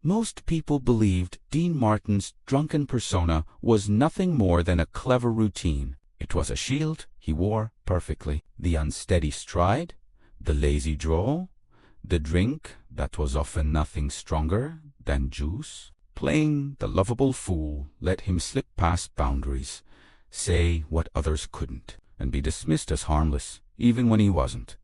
Most people believed Dean Martin's drunken persona was nothing more than a clever routine. It was a shield he wore perfectly. The unsteady stride, the lazy drawl, the drink that was often nothing stronger than juice. Playing the lovable fool let him slip past boundaries, say what others couldn't, and be dismissed as harmless, even when he wasn't.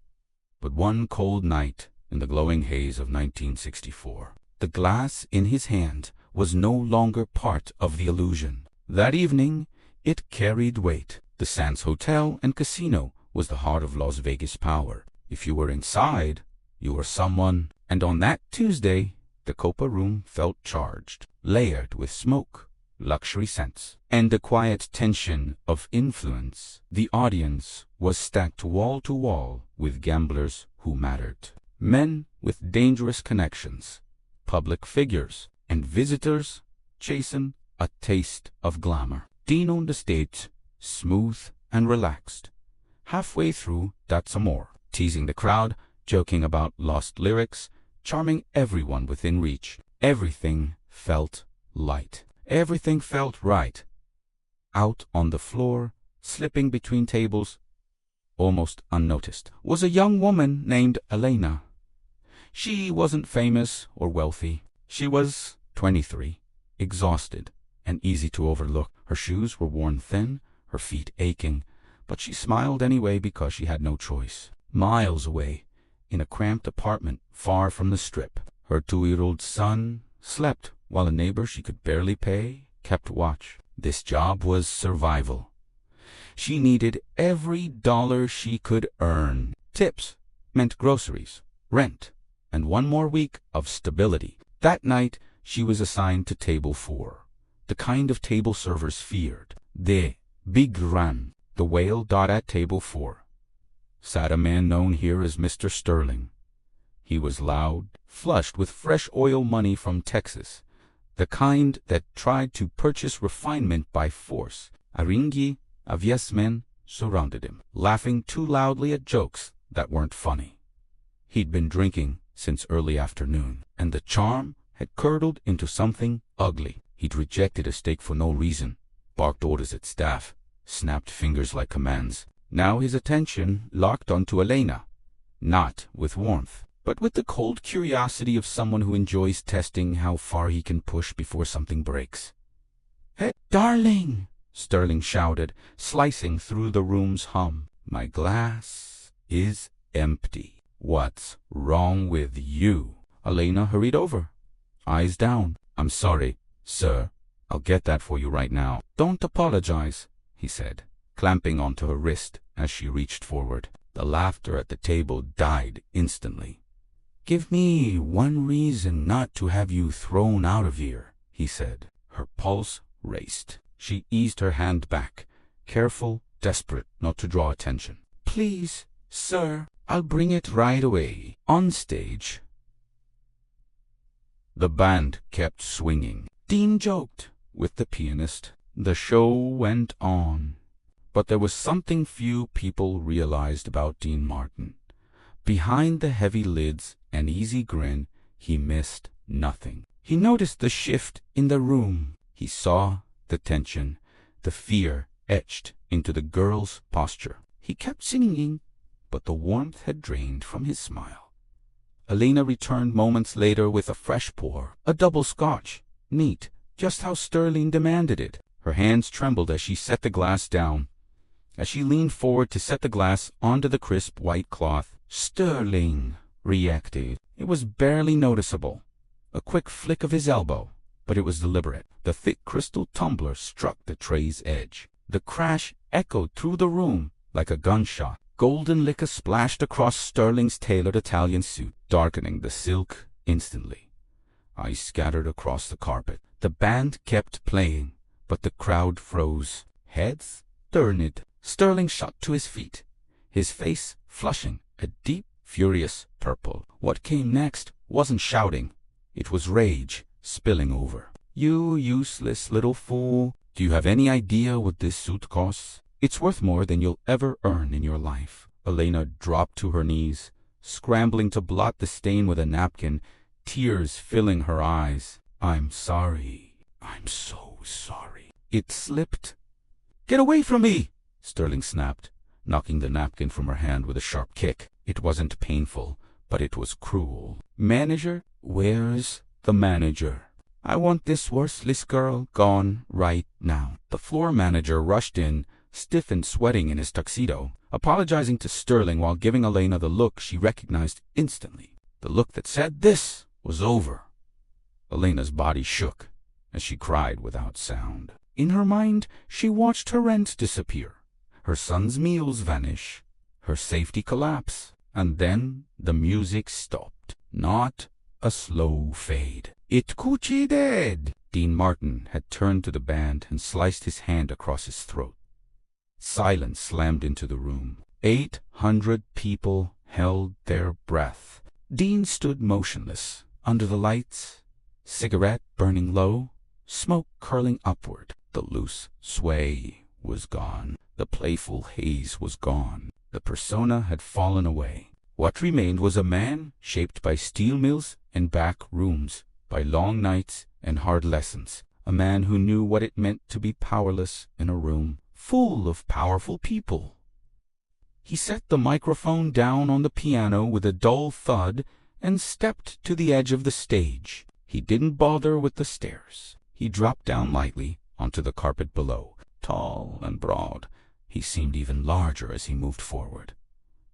But one cold night in the glowing haze of 1964, the glass in his hand was no longer part of the illusion. That evening, it carried weight. The Sands Hotel and Casino was the heart of Las Vegas power. If you were inside, you were someone. And on that Tuesday, the Copa room felt charged, layered with smoke, luxury scents, and the quiet tension of influence. The audience was stacked wall to wall with gamblers who mattered. Men with dangerous connections, public figures, and visitors chasing a taste of glamour. Dean on the stage, smooth and relaxed. Halfway through, that's some more, teasing the crowd, joking about lost lyrics, charming everyone within reach. Everything felt light. Everything felt right. Out on the floor, slipping between tables, almost unnoticed, was a young woman named Elena. She wasn't famous or wealthy. She was 23, exhausted, and easy to overlook. Her shoes were worn thin, her feet aching, but she smiled anyway because she had no choice. Miles away, in a cramped apartment far from the Strip, her 2-year-old son slept while a neighbor she could barely pay kept watch. This job was survival. She needed every dollar she could earn. Tips meant groceries, rent, and one more week of stability. That night, she was assigned to table 4, the kind of table servers feared. The big ran, the whale. At table 4 sat a man known here as Mr. Sterling. He was loud, flushed with fresh oil money from Texas, the kind that tried to purchase refinement by force. Aringi of yes men surrounded him, laughing too loudly at jokes that weren't funny. He'd been drinking since early afternoon, and the charm had curdled into something ugly. He'd rejected a steak for no reason, barked orders at staff, snapped fingers like commands. Now his attention locked onto Elena, not with warmth, but with the cold curiosity of someone who enjoys testing how far he can push before something breaks. "Hey, darling!" Sterling shouted, slicing through the room's hum. "My glass is empty. What's wrong with you?" Elena hurried over, eyes down. "I'm sorry, sir. I'll get that for you right now." "Don't apologize," he said, clamping onto her wrist as she reached forward. The laughter at the table died instantly. "Give me one reason not to have you thrown out of here," he said. Her pulse raced. She eased her hand back, careful, desperate not to draw attention. "Please, sir, I'll bring it right away." On stage, the band kept swinging. Dean joked with the pianist. The show went on. But there was something few people realized about Dean Martin. Behind the heavy lids and easy grin, he missed nothing. He noticed the shift in the room. He saw the tension, the fear etched into the girl's posture. He kept singing, but the warmth had drained from his smile. Elena returned moments later with a fresh pour, a double scotch, neat, just how Sterling demanded it. Her hands trembled as she set the glass down. As she leaned forward to set the glass onto the crisp white cloth, Sterling reacted. It was barely noticeable. A quick flick of his elbow, but it was deliberate. The thick crystal tumbler struck the tray's edge. The crash echoed through the room like a gunshot. Golden liquor splashed across Sterling's tailored Italian suit, darkening the silk instantly. Ice scattered across the carpet. The band kept playing, but the crowd froze. Heads turned. Sterling shot to his feet, his face flushing a deep, furious purple. What came next wasn't shouting. It was rage spilling over. "You useless little fool. Do you have any idea what this suit costs? It's worth more than you'll ever earn in your life." Elena dropped to her knees, scrambling to blot the stain with a napkin, tears filling her eyes. "I'm sorry. I'm so sorry." It slipped. "Get away from me!" Sterling snapped, knocking the napkin from her hand with a sharp kick. It wasn't painful, but it was cruel. "Manager? Where's the manager? I want this worthless girl gone right now." The floor manager rushed in, stiff and sweating in his tuxedo, apologizing to Sterling while giving Elena the look she recognized instantly. The look that said this was over. Elena's body shook as she cried without sound. In her mind, she watched her rent disappear, her son's meals vanish, her safety collapse, and then the music stopped. Not a slow fade. "It coochie dead!" Dean Martin had turned to the band and sliced his hand across his throat. Silence slammed into the room. 800 people held their breath. Dean stood motionless, under the lights, cigarette burning low, smoke curling upward. The loose sway was gone. The playful haze was gone. The persona had fallen away. What remained was a man shaped by steel mills and back rooms, by long nights and hard lessons. A man who knew what it meant to be powerless in a room full of powerful people. He set the microphone down on the piano with a dull thud and stepped to the edge of the stage. He didn't bother with the stairs. He dropped down lightly onto the carpet below. Tall and broad, he seemed even larger as he moved forward.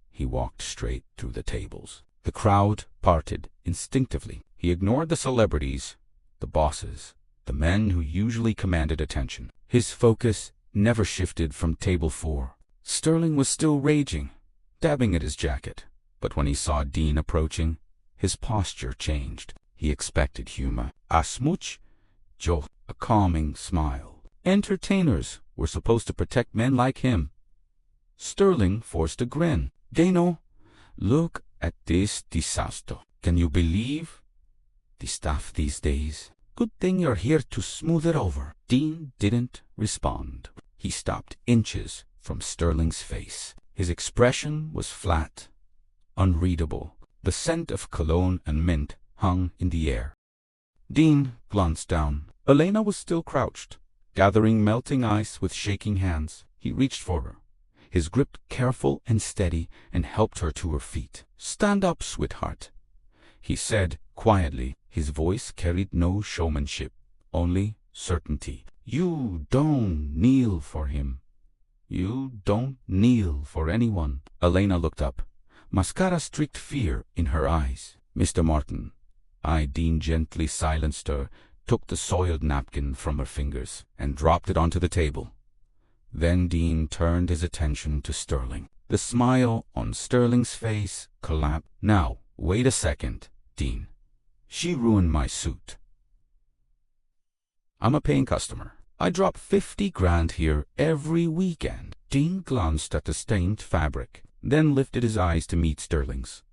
He walked straight through the tables. The crowd parted instinctively. He ignored the celebrities, the bosses, the men who usually commanded attention. His focus never shifted from table 4. Sterling was still raging, dabbing at his jacket, but when he saw Dean approaching, his posture changed. He expected humor. A smooch, Joe, a calming smile. Entertainers were supposed to protect men like him. Sterling forced a grin. "Dano, look at this disaster. Can you believe the stuff these days? Good thing you're here to smooth it over." Dean didn't respond. He stopped inches from Sterling's face. His expression was flat, unreadable. The scent of cologne and mint hung in the air. Dean glanced down. Elena was still crouched, gathering melting ice with shaking hands. He reached for her, his grip careful and steady, and helped her to her feet. "Stand up, sweetheart," he said quietly. His voice carried no showmanship, only certainty. "You don't kneel for him. You don't kneel for anyone." Elena looked up, mascara streaked fear in her eyes. "Mr. Martin." Dean gently silenced her, took the soiled napkin from her fingers, and dropped it onto the table. Then Dean turned his attention to Sterling. The smile on Sterling's face collapsed. "Now, wait a second, Dean. She ruined my suit. I'm a paying customer. I drop 50 grand here every weekend." Dean glanced at the stained fabric, then lifted his eyes to meet Sterling's.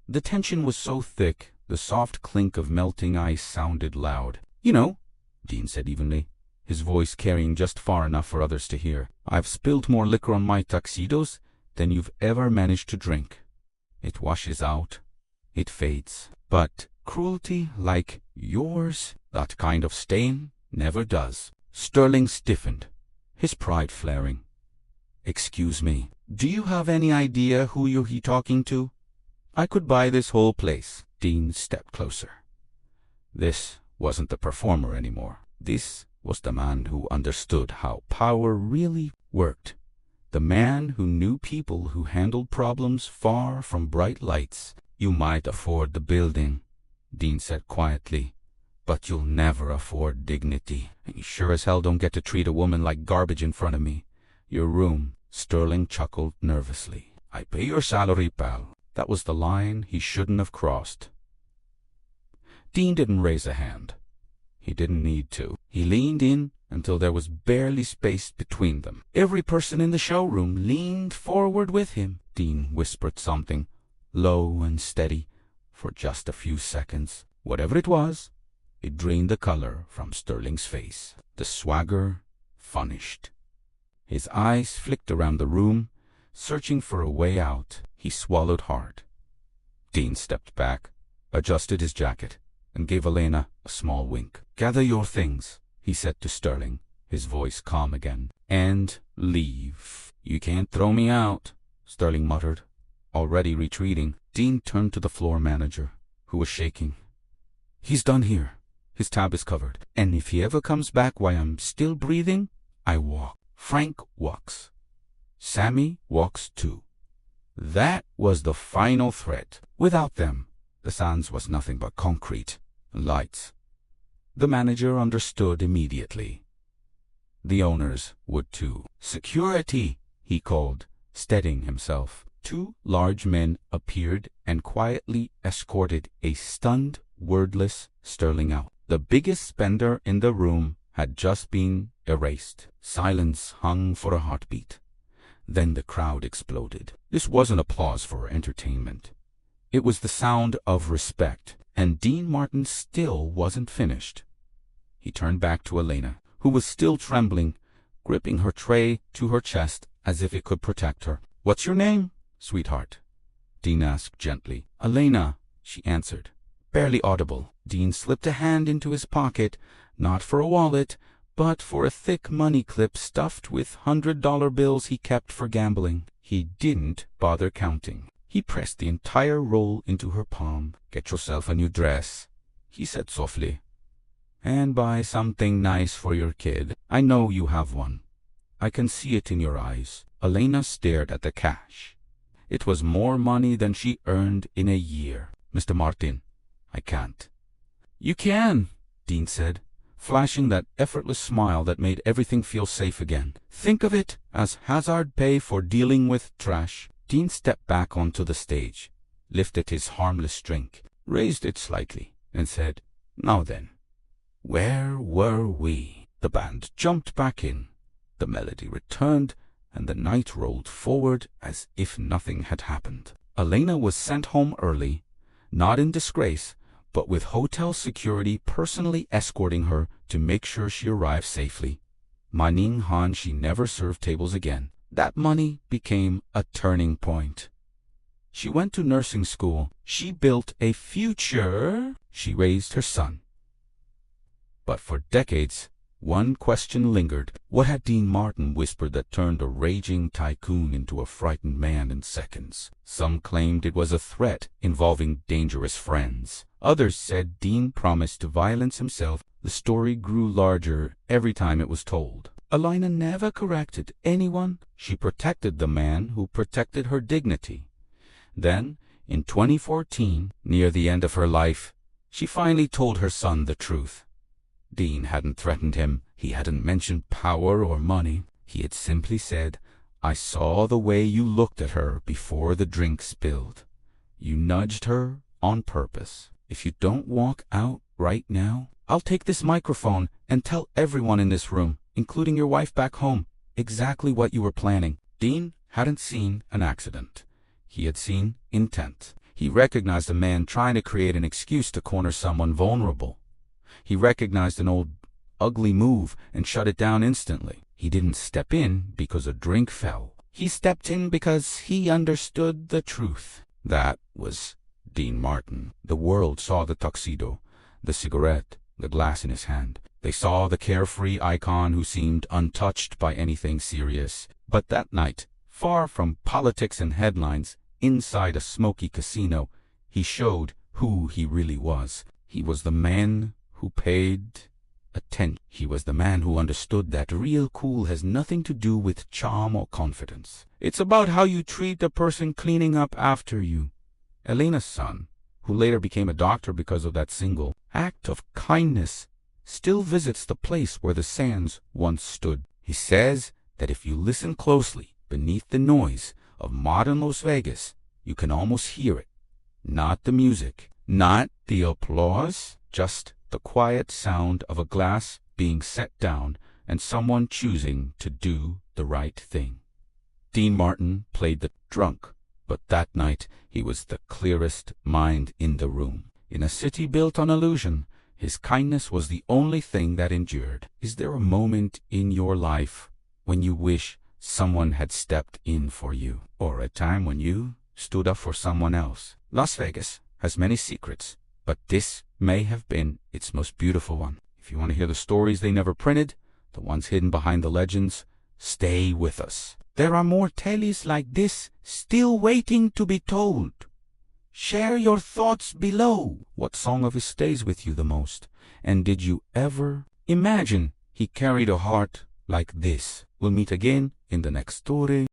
The tension was so thick, the soft clink of melting ice sounded loud. "You know," Dean said evenly, his voice carrying just far enough for others to hear, "I've spilled more liquor on my tuxedos than you've ever managed to drink. It washes out. It fades. But cruelty like yours, that kind of stain, never does." Sterling stiffened, his pride flaring. "Excuse me, do you have any idea who you're talking to? I could buy this whole place." Dean stepped closer. This wasn't the performer anymore. This was the man who understood how power really worked. The man who knew people who handled problems far from bright lights. "You might afford the building," Dean said quietly, "but you'll never afford dignity. And you sure as hell don't get to treat a woman like garbage in front of me. Your room." Sterling chuckled nervously. "I pay your salary, pal." That was the line he shouldn't have crossed. Dean didn't raise a hand. He didn't need to. He leaned in until there was barely space between them. Every person in the showroom leaned forward with him. Dean whispered something, low and steady, for just a few seconds. Whatever it was, it drained the color from Sterling's face. The swagger vanished. His eyes flicked around the room, searching for a way out. He swallowed hard. Dean stepped back, adjusted his jacket, and gave Elena a small wink. "Gather your things," he said to Sterling, his voice calm again, "and leave." "You can't throw me out," Sterling muttered, already retreating. Dean turned to the floor manager, who was shaking. "He's done here. His tab is covered. And if he ever comes back while I'm still breathing, I walk. Frank walks. Sammy walks too." That was the final threat. Without them, the Sands was nothing but concrete and lights. The manager understood immediately. The owners would too. "Security," he called, steadying himself. 2 large men appeared and quietly escorted a stunned, wordless Sterling out. The biggest spender in the room had just been erased. Silence hung for a heartbeat. Then the crowd exploded. This wasn't applause for entertainment. It was the sound of respect, and Dean Martin still wasn't finished. He turned back to Elena, who was still trembling, gripping her tray to her chest as if it could protect her. "What's your name, sweetheart?" Dean asked gently. "Elena," she answered, barely audible. Dean slipped a hand into his pocket, not for a wallet, but for a thick money clip stuffed with $100 bills he kept for gambling. He didn't bother counting. He pressed the entire roll into her palm. "Get yourself a new dress," he said softly, "and buy something nice for your kid. I know you have one. I can see it in your eyes." Elena stared at the cash. It was more money than she earned in a year. "Mr. Martin, I can't." "You can," Dean said, flashing that effortless smile that made everything feel safe again. "Think of it as hazard pay for dealing with trash." Dean stepped back onto the stage, lifted his harmless drink, raised it slightly, and said, "Now then, where were we?" The band jumped back in, the melody returned, and the night rolled forward as if nothing had happened. Elena was sent home early, not in disgrace, but with hotel security personally escorting her to make sure she arrived safely. Maning Han, she never served tables again. That money became a turning point. She went to nursing school. She built a future. She raised her son. But for decades, one question lingered. What had Dean Martin whispered that turned a raging tycoon into a frightened man in seconds? Some claimed it was a threat involving dangerous friends. Others said Dean promised to violence himself. The story grew larger every time it was told. Elena never corrected anyone. She protected the man who protected her dignity. Then, in 2014, near the end of her life, she finally told her son the truth. Dean hadn't threatened him. He hadn't mentioned power or money. He had simply said, "I saw the way you looked at her before the drink spilled. You nudged her on purpose. If you don't walk out right now, I'll take this microphone and tell everyone in this room, including your wife back home, exactly what you were planning." Dean hadn't seen an accident. He had seen intent. He recognized a man trying to create an excuse to corner someone vulnerable. He recognized an old, ugly move and shut it down instantly. He didn't step in because a drink fell. He stepped in because he understood the truth. That was Dean Martin. The world saw the tuxedo, the cigarette, the glass in his hand. They saw the carefree icon who seemed untouched by anything serious. But that night, far from politics and headlines, inside a smoky casino, he showed who he really was. He was the man who paid attention. He was the man who understood that real cool has nothing to do with charm or confidence. It's about how you treat the person cleaning up after you. Elena's son, who later became a doctor because of that single act of kindness, still visits the place where the Sands once stood. He says that if you listen closely beneath the noise of modern Las Vegas, you can almost hear it. Not the music, not the applause, just the quiet sound of a glass being set down and someone choosing to do the right thing. Dean Martin played the drunk, but that night he was the clearest mind in the room. In a city built on illusion, his kindness was the only thing that endured. Is there a moment in your life when you wish someone had stepped in for you, or a time when you stood up for someone else? Las Vegas has many secrets, but this may have been its most beautiful one. If you want to hear the stories they never printed, the ones hidden behind the legends, stay with us. There are more tales like this still waiting to be told. Share your thoughts below. What song of his stays with you the most? And did you ever imagine he carried a heart like this? We'll meet again in the next story.